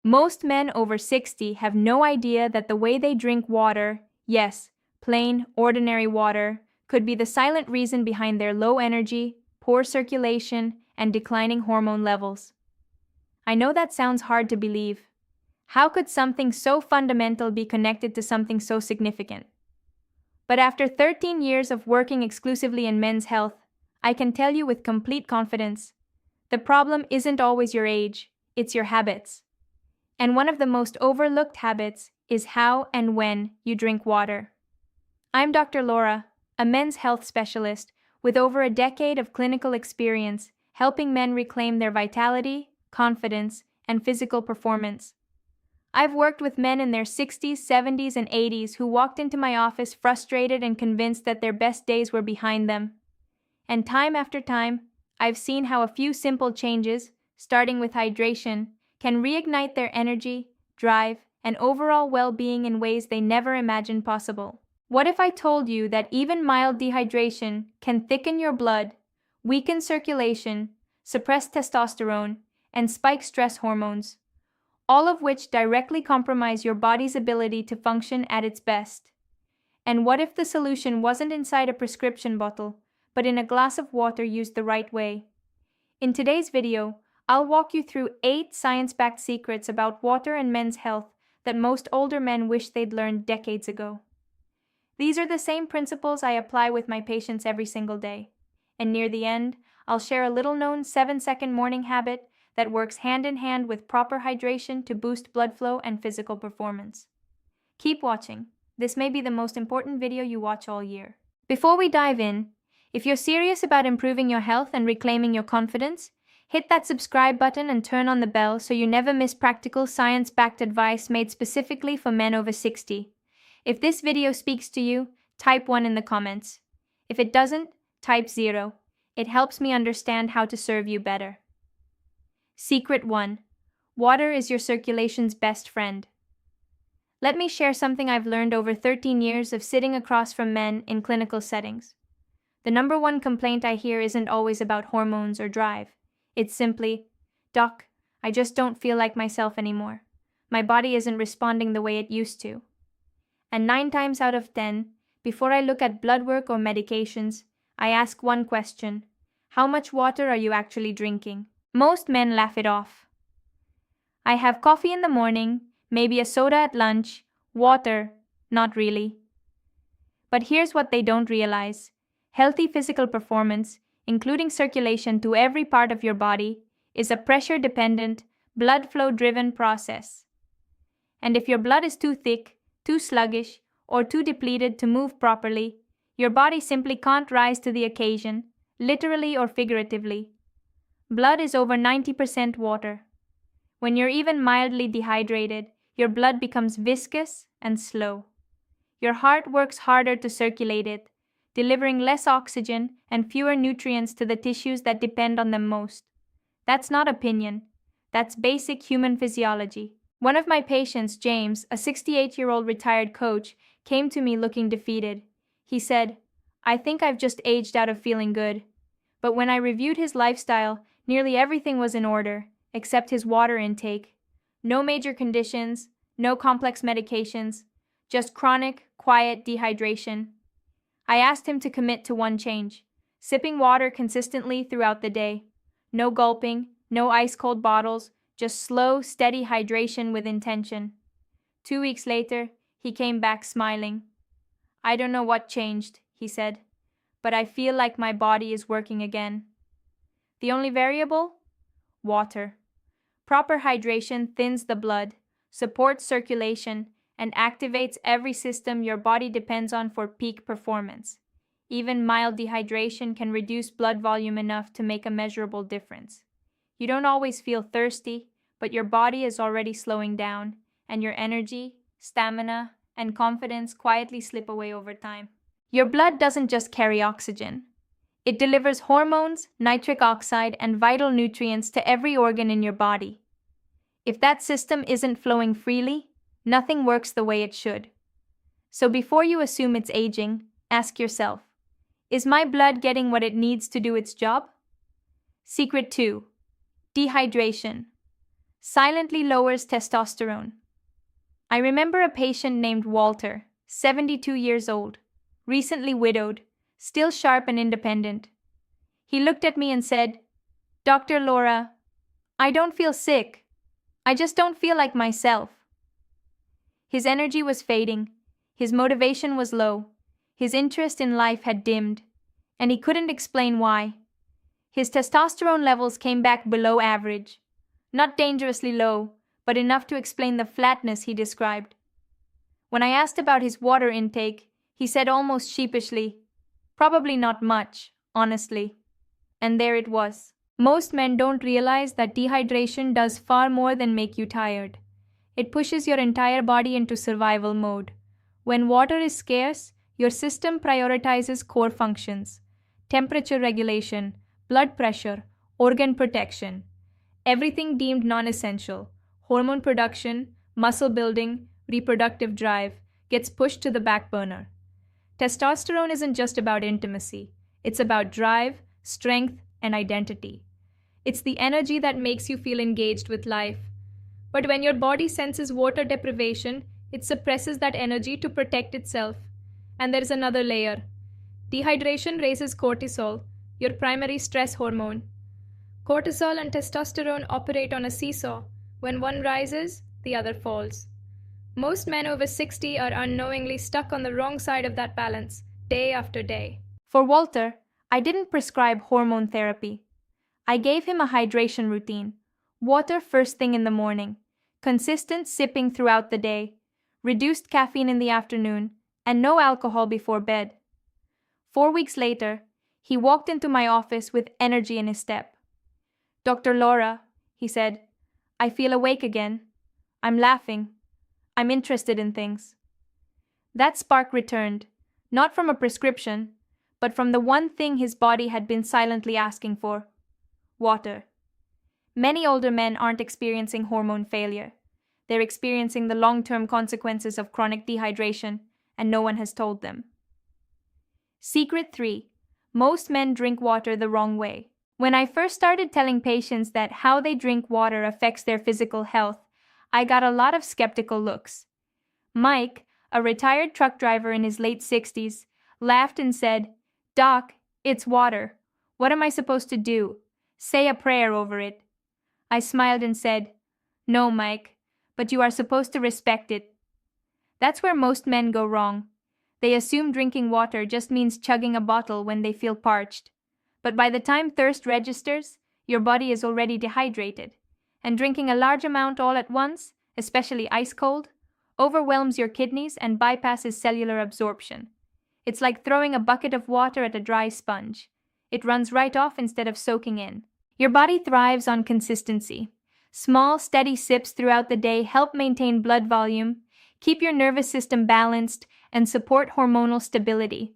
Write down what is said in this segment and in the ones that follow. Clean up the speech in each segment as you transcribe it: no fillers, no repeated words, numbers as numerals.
Most men over 60 have no idea that the way they drink water, yes, plain, ordinary water, could be the silent reason behind their low energy, poor circulation, and declining hormone levels. I know that sounds hard to believe. How could something so fundamental be connected to something so significant? But after 13 years of working exclusively in men's health, I can tell you with complete confidence, the problem isn't always your age, it's your habits. And one of the most overlooked habits is how and when you drink water. I'm Dr. Laura, a men's health specialist with over a decade of clinical experience helping men reclaim their vitality, confidence, and physical performance. I've worked with men in their 60s, 70s, and 80s who walked into my office frustrated and convinced that their best days were behind them. And time after time, I've seen how a few simple changes, starting with hydration, can reignite their energy, drive, and overall well-being in ways they never imagined possible. What if I told you that even mild dehydration can thicken your blood, weaken circulation, suppress testosterone, and spike stress hormones, all of which directly compromise your body's ability to function at its best? And what if the solution wasn't inside a prescription bottle, but in a glass of water used the right way? In today's video, I'll walk you through 8 science-backed secrets about water and men's health that most older men wish they'd learned decades ago. These are the same principles I apply with my patients every single day. And near the end, I'll share a little-known 7-second morning habit that works hand in hand with proper hydration to boost blood flow and physical performance. Keep watching. This may be the most important video you watch all year. Before we dive in, if you're serious about improving your health and reclaiming your confidence, hit that subscribe button and turn on the bell so you never miss practical science-backed advice made specifically for men over 60. If this video speaks to you, type 1 in the comments. If it doesn't, type 0. It helps me understand how to serve you better. Secret 1. Water is your circulation's best friend. Let me share something I've learned over 13 years of sitting across from men in clinical settings. The number one complaint I hear isn't always about hormones or drive. It's simply, "Doc, I just don't feel like myself anymore. My body isn't responding the way it used to." And 9 times out of 10, before I look at blood work or medications, I ask one question: how much water are you actually drinking? Most men laugh it off. I have coffee in the morning, maybe a soda at lunch, water, not really. But here's what they don't realize. Healthy physical performance, including circulation to every part of your body, is a pressure-dependent, blood flow-driven process. And if your blood is too thick, too sluggish, or too depleted to move properly, your body simply can't rise to the occasion, literally or figuratively. Blood is over 90% water. When you're even mildly dehydrated, your blood becomes viscous and slow. Your heart works harder to circulate it, delivering less oxygen and fewer nutrients to the tissues that depend on them most. That's not opinion. That's basic human physiology. One of my patients, James, a 68-year-old retired coach, came to me looking defeated. He said, "I think I've just aged out of feeling good." But when I reviewed his lifestyle, nearly everything was in order, except his water intake. No major conditions, no complex medications, just chronic, quiet dehydration. I asked him to commit to one change: sipping water consistently throughout the day. No gulping, no ice-cold bottles, just slow, steady hydration with intention. 2 weeks later, he came back smiling. "I don't know what changed," he said, "but I feel like my body is working again." The only variable? Water. Proper hydration thins the blood, supports circulation, and activates every system your body depends on for peak performance. Even mild dehydration can reduce blood volume enough to make a measurable difference. You don't always feel thirsty, but your body is already slowing down, and your energy, stamina, and confidence quietly slip away over time. Your blood doesn't just carry oxygen. It delivers hormones, nitric oxide, and vital nutrients to every organ in your body. If that system isn't flowing freely, nothing works the way it should. So before you assume it's aging, ask yourself, is my blood getting what it needs to do its job? Secret 2. Dehydration. silently lowers testosterone. I remember a patient named Walter, 72 years old, recently widowed, still sharp and independent. He looked at me and said, "Dr. Laura, I don't feel sick. I just don't feel like myself." His energy was fading, his motivation was low, his interest in life had dimmed, and he couldn't explain why. His testosterone levels came back below average, not dangerously low, but enough to explain the flatness he described. When I asked about his water intake, he said almost sheepishly, "Probably not much, honestly." And there it was. Most men don't realize that dehydration does far more than make you tired. It pushes your entire body into survival mode. When water is scarce, your system prioritizes core functions: temperature regulation, blood pressure, organ protection. Everything deemed non-essential, hormone production, muscle building, reproductive drive, gets pushed to the back burner. Testosterone isn't just about intimacy. It's about drive, strength, and identity. It's the energy that makes you feel engaged with life. But when your body senses water deprivation, it suppresses that energy to protect itself. And there's another layer. Dehydration raises cortisol, your primary stress hormone. Cortisol and testosterone operate on a seesaw. When one rises, the other falls. Most men over 60 are unknowingly stuck on the wrong side of that balance, day after day. For Walter, I didn't prescribe hormone therapy. I gave him a hydration routine: water first thing in the morning, consistent sipping throughout the day, reduced caffeine in the afternoon, and no alcohol before bed. 4 weeks later, he walked into my office with energy in his step. "Dr. Laura," he said, "I feel awake again. I'm laughing. I'm interested in things." That spark returned, not from a prescription, but from the one thing his body had been silently asking for: water. Many older men aren't experiencing hormone failure. They're experiencing the long-term consequences of chronic dehydration, and no one has told them. Secret 3. Most men drink water the wrong way. When I first started telling patients that how they drink water affects their physical health, I got a lot of skeptical looks. Mike, a retired truck driver in his late 60s, laughed and said, "Doc, it's water. What am I supposed to do? Say a prayer over it." I smiled and said, "No, Mike, but you are supposed to respect it." That's where most men go wrong. They assume drinking water just means chugging a bottle when they feel parched. But by the time thirst registers, your body is already dehydrated. And drinking a large amount all at once, especially ice cold, overwhelms your kidneys and bypasses cellular absorption. It's like throwing a bucket of water at a dry sponge. It runs right off instead of soaking in. Your body thrives on consistency. Small, steady sips throughout the day help maintain blood volume, keep your nervous system balanced, and support hormonal stability.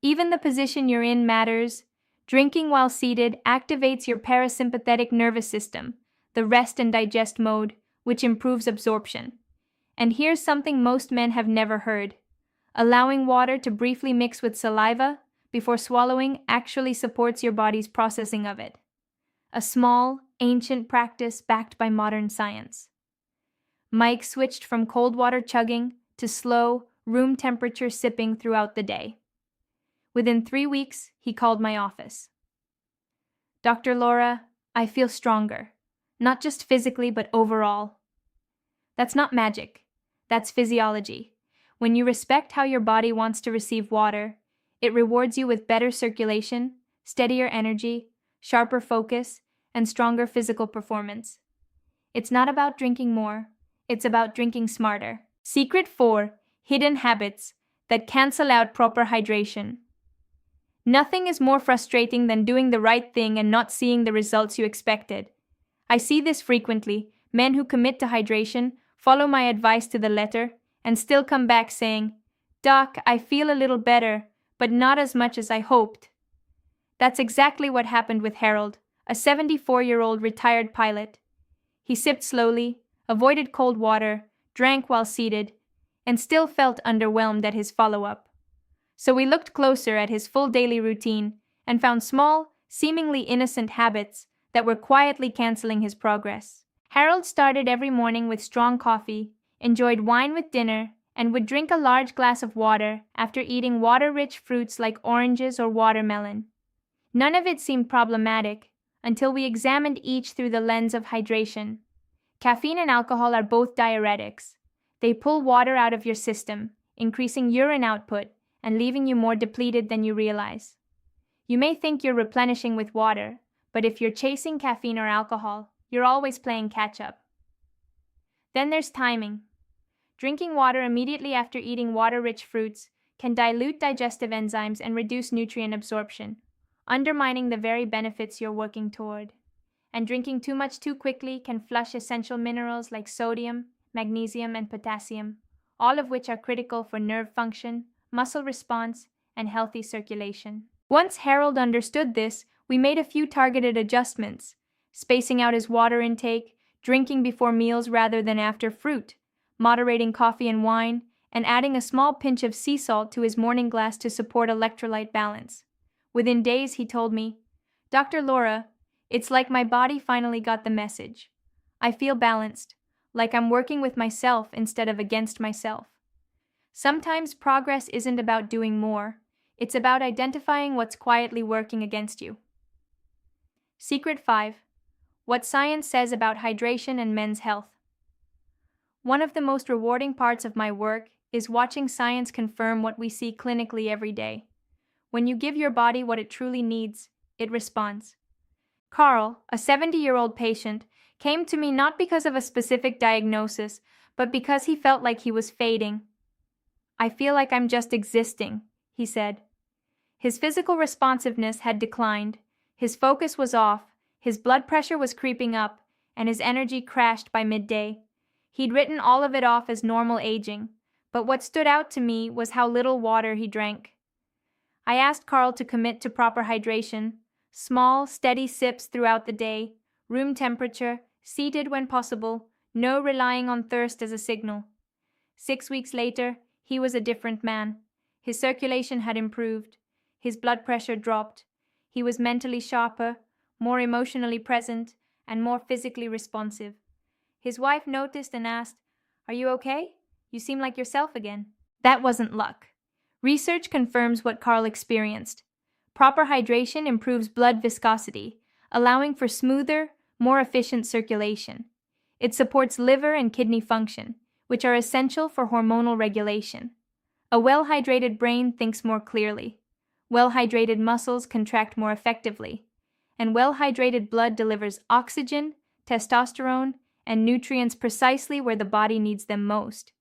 Even the position you're in matters. Drinking while seated activates your parasympathetic nervous system, the rest and digest mode, which improves absorption. And here's something most men have never heard. Allowing water to briefly mix with saliva before swallowing actually supports your body's processing of it. A small, ancient practice backed by modern science. Mike switched from cold water chugging to slow, room temperature sipping throughout the day. Within 3 weeks, he called my office. "Dr. Laura, I feel stronger, not just physically but overall." That's not magic. That's physiology. When you respect how your body wants to receive water, it rewards you with better circulation, steadier energy, sharper focus, and stronger physical performance. It's not about drinking more, it's about drinking smarter. Secret 4. Hidden habits that cancel out proper hydration. Nothing is more frustrating than doing the right thing and not seeing the results you expected. I see this frequently: men who commit to hydration, follow my advice to the letter, and still come back saying, "Doc, I feel a little better, but not as much as I hoped." That's exactly what happened with Harold, a 74-year-old retired pilot. He sipped slowly, avoided cold water, drank while seated, and still felt underwhelmed at his follow-up. So we looked closer at his full daily routine and found small, seemingly innocent habits that were quietly canceling his progress. Harold started every morning with strong coffee, enjoyed wine with dinner, and would drink a large glass of water after eating water-rich fruits like oranges or watermelon. None of it seemed problematic until we examined each through the lens of hydration. Caffeine and alcohol are both diuretics. They pull water out of your system, increasing urine output and leaving you more depleted than you realize. You may think you're replenishing with water, but if you're chasing caffeine or alcohol, you're always playing catch-up. Then there's timing. Drinking water immediately after eating water-rich fruits can dilute digestive enzymes and reduce nutrient absorption, undermining the very benefits you're working toward. And drinking too much too quickly can flush essential minerals like sodium, magnesium, and potassium, all of which are critical for nerve function, muscle response, and healthy circulation. Once Harold understood this, we made a few targeted adjustments, spacing out his water intake, drinking before meals rather than after fruit, moderating coffee and wine, and adding a small pinch of sea salt to his morning glass to support electrolyte balance. Within days, he told me, "Dr. Laura, it's like my body finally got the message. I feel balanced, like I'm working with myself instead of against myself." Sometimes progress isn't about doing more, it's about identifying what's quietly working against you. Secret 5. What science says about hydration and men's health. One of the most rewarding parts of my work is watching science confirm what we see clinically every day. When you give your body what it truly needs, it responds. Carl, a 70-year-old patient, came to me not because of a specific diagnosis, but because he felt like he was fading. "I feel like I'm just existing," he said. His physical responsiveness had declined, his focus was off, his blood pressure was creeping up, and his energy crashed by midday. He'd written all of it off as normal aging, but what stood out to me was how little water he drank. I asked Carl to commit to proper hydration, small, steady sips throughout the day, room temperature, seated when possible, no relying on thirst as a signal. 6 weeks later, he was a different man. His circulation had improved. His blood pressure dropped. He was mentally sharper, more emotionally present, and more physically responsive. His wife noticed and asked, "Are you okay? You seem like yourself again." That wasn't luck. Research confirms what Carl experienced. Proper hydration improves blood viscosity, allowing for smoother, more efficient circulation. It supports liver and kidney function, which are essential for hormonal regulation. A well-hydrated brain thinks more clearly. Well-hydrated muscles contract more effectively. And well-hydrated blood delivers oxygen, testosterone, and nutrients precisely where the body needs them most.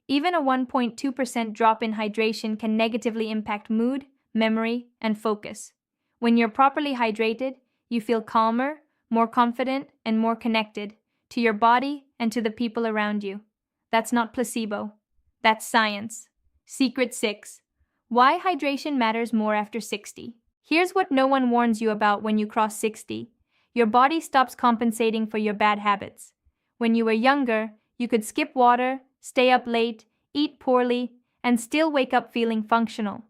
Even a 1.2% drop in hydration can negatively impact mood, memory, and focus. When you're properly hydrated, you feel calmer, more confident, and more connected to your body and to the people around you. That's not placebo. That's science. Secret 6. Why hydration matters more after 60. Here's what no one warns you about when you cross 60. Your body stops compensating for your bad habits. When you were younger, you could skip water, stay up late, eat poorly, and still wake up feeling functional.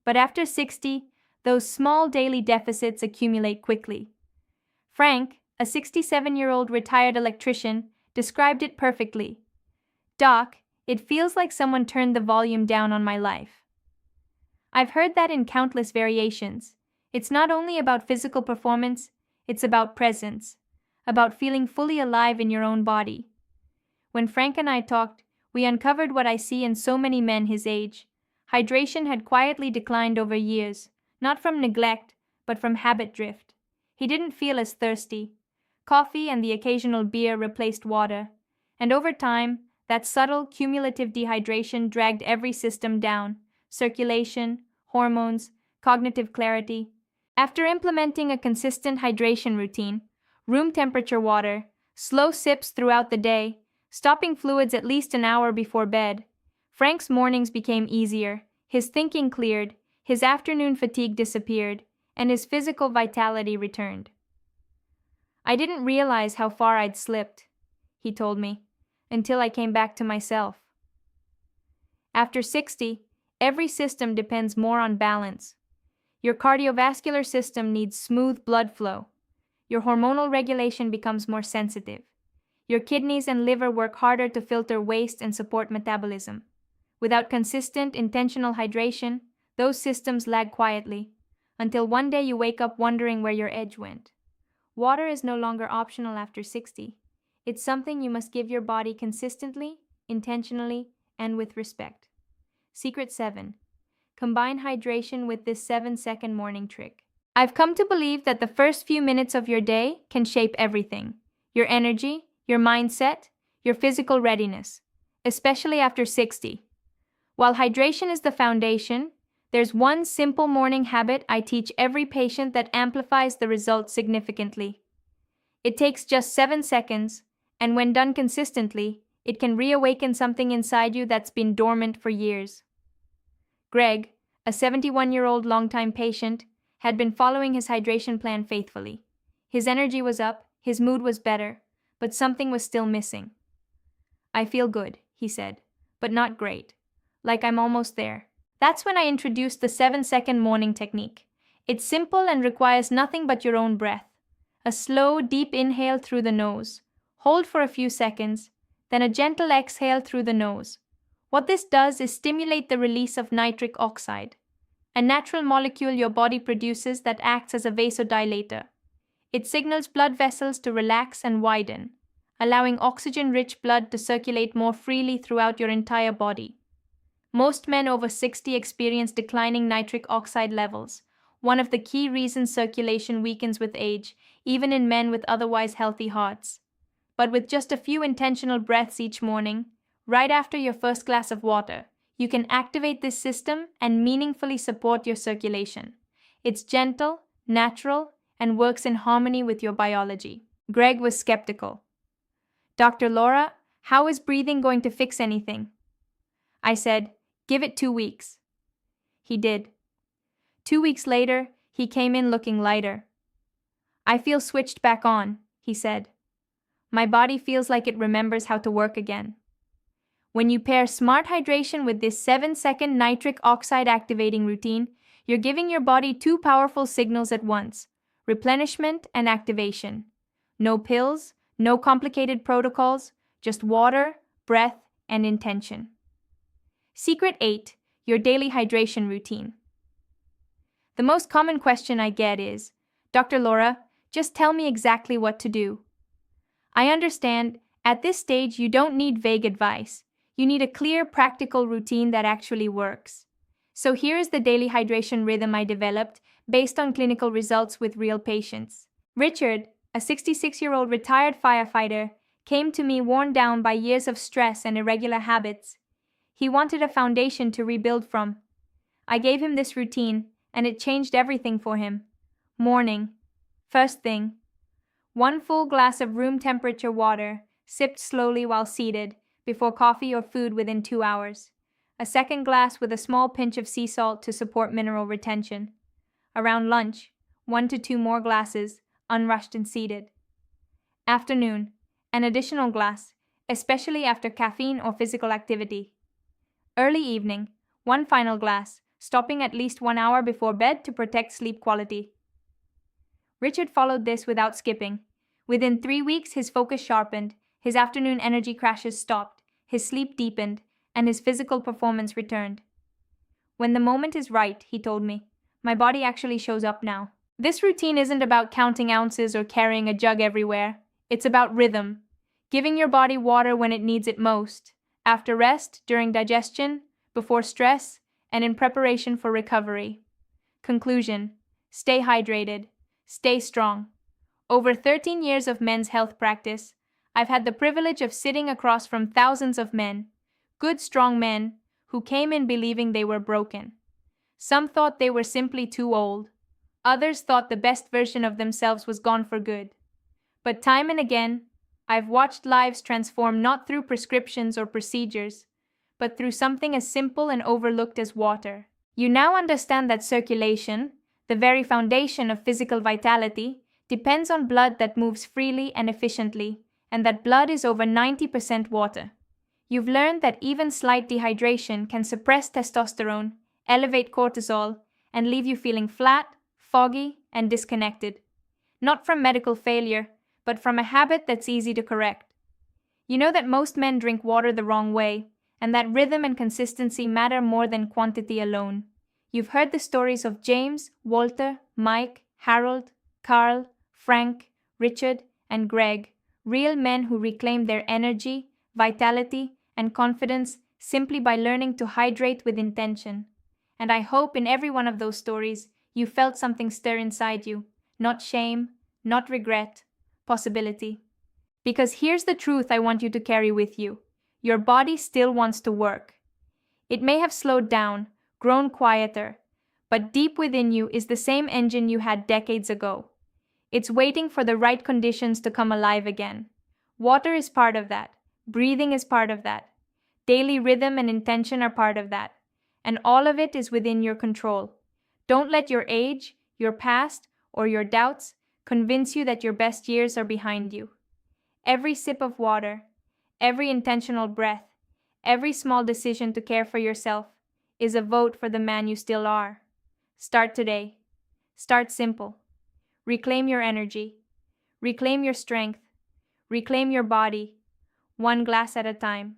But after 60, those small daily deficits accumulate quickly. Frank, a 67-year-old retired electrician, described it perfectly. "Doc, it feels like someone turned the volume down on my life." I've heard that in countless variations. It's not only about physical performance, it's about presence, about feeling fully alive in your own body. When Frank and I talked, we uncovered what I see in so many men his age. Hydration had quietly declined over years, not from neglect, but from habit drift. He didn't feel as thirsty. Coffee and the occasional beer replaced water, and over time, that subtle, cumulative dehydration dragged every system down: circulation, hormones, cognitive clarity. After implementing a consistent hydration routine, room temperature water, slow sips throughout the day, stopping fluids at least an hour before bed, Frank's mornings became easier, his thinking cleared, his afternoon fatigue disappeared, and his physical vitality returned. "I didn't realize how far I'd slipped," he told me, "until I came back to myself." After 60, every system depends more on balance. Your cardiovascular system needs smooth blood flow. Your hormonal regulation becomes more sensitive. Your kidneys and liver work harder to filter waste and support metabolism. Without consistent, intentional hydration, those systems lag quietly, until one day you wake up wondering where your edge went. Water is no longer optional after 60. It's something you must give your body consistently, intentionally, and with respect. Secret 7. Combine hydration with this 7-second morning trick. I've come to believe that the first few minutes of your day can shape everything: your energy, your mindset, your physical readiness, especially after 60. While hydration is the foundation, there's one simple morning habit I teach every patient that amplifies the results significantly. It takes just 7 seconds, and when done consistently, it can reawaken something inside you that's been dormant for years. Greg, a 71-year-old longtime patient, had been following his hydration plan faithfully. His energy was up, his mood was better, but something was still missing. "I feel good," he said, "but not great. Like I'm almost there." That's when I introduced the 7-second morning technique. It's simple and requires nothing but your own breath. A slow, deep inhale through the nose. Hold for a few seconds, then a gentle exhale through the nose. What this does is stimulate the release of nitric oxide, a natural molecule your body produces that acts as a vasodilator. It signals blood vessels to relax and widen, allowing oxygen-rich blood to circulate more freely throughout your entire body. Most men over 60 experience declining nitric oxide levels, one of the key reasons circulation weakens with age, even in men with otherwise healthy hearts. But with just a few intentional breaths each morning, right after your first glass of water, you can activate this system and meaningfully support your circulation. It's gentle, natural, and works in harmony with your biology. Greg was skeptical. "Dr. Laura, how is breathing going to fix anything?" I said, "Give it 2 weeks." He did. 2 weeks later, he came in looking lighter. "I feel switched back on," he said. "My body feels like it remembers how to work again." When you pair smart hydration with this 7-second nitric oxide activating routine, you're giving your body 2 powerful signals at once: replenishment and activation. No pills, no complicated protocols, just water, breath, and intention. Secret 8. Your daily hydration routine. The most common question I get is, "Dr. Laura, just tell me exactly what to do." I understand, at this stage you don't need vague advice. You need a clear, practical routine that actually works. So here is the daily hydration rhythm I developed based on clinical results with real patients. Richard, a 66-year-old retired firefighter, came to me worn down by years of stress and irregular habits. He wanted a foundation to rebuild from. I gave him this routine, and it changed everything for him. Morning. First thing. 1 full glass of room temperature water, sipped slowly while seated, before coffee or food within 2 hours. A second glass with a small pinch of sea salt to support mineral retention. Around lunch, 1 to 2 more glasses, unrushed and seated. Afternoon, an additional glass, especially after caffeine or physical activity. Early evening, 1 final glass, stopping at least 1 hour before bed to protect sleep quality. Richard followed this without skipping. Within 3 weeks, his focus sharpened, his afternoon energy crashes stopped, his sleep deepened, and his physical performance returned. "When the moment is right," he told me, "my body actually shows up now." This routine isn't about counting ounces or carrying a jug everywhere. It's about rhythm, giving your body water when it needs it most, after rest, during digestion, before stress, and in preparation for recovery. Conclusion: stay hydrated, stay strong. Over 13 years of men's health practice, I've had the privilege of sitting across from thousands of men, good, strong men, who came in believing they were broken. Some thought they were simply too old. Others thought the best version of themselves was gone for good. But time and again, I've watched lives transform not through prescriptions or procedures, but through something as simple and overlooked as water. You now understand that circulation, the very foundation of physical vitality, depends on blood that moves freely and efficiently, and that blood is over 90% water. You've learned that even slight dehydration can suppress testosterone, elevate cortisol, and leave you feeling flat, foggy, and disconnected. Not from medical failure, but from a habit that's easy to correct. You know that most men drink water the wrong way, and that rhythm and consistency matter more than quantity alone. You've heard the stories of James, Walter, Mike, Harold, Carl, Frank, Richard, and Greg, real men who reclaimed their energy, vitality, and confidence simply by learning to hydrate with intention. And I hope in every one of those stories you felt something stir inside you, not shame, not regret, possibility. Because here's the truth I want you to carry with you. Your body still wants to work. It may have slowed down, grown quieter, but deep within you is the same engine you had decades ago. It's waiting for the right conditions to come alive again. Water is part of that. Breathing is part of that. Daily rhythm and intention are part of that. And all of it is within your control. Don't let your age, your past, or your doubts convince you that your best years are behind you. Every sip of water, every intentional breath, every small decision to care for yourself is a vote for the man you still are. Start today. Start simple. Reclaim your energy. Reclaim your strength. Reclaim your body, one glass at a time.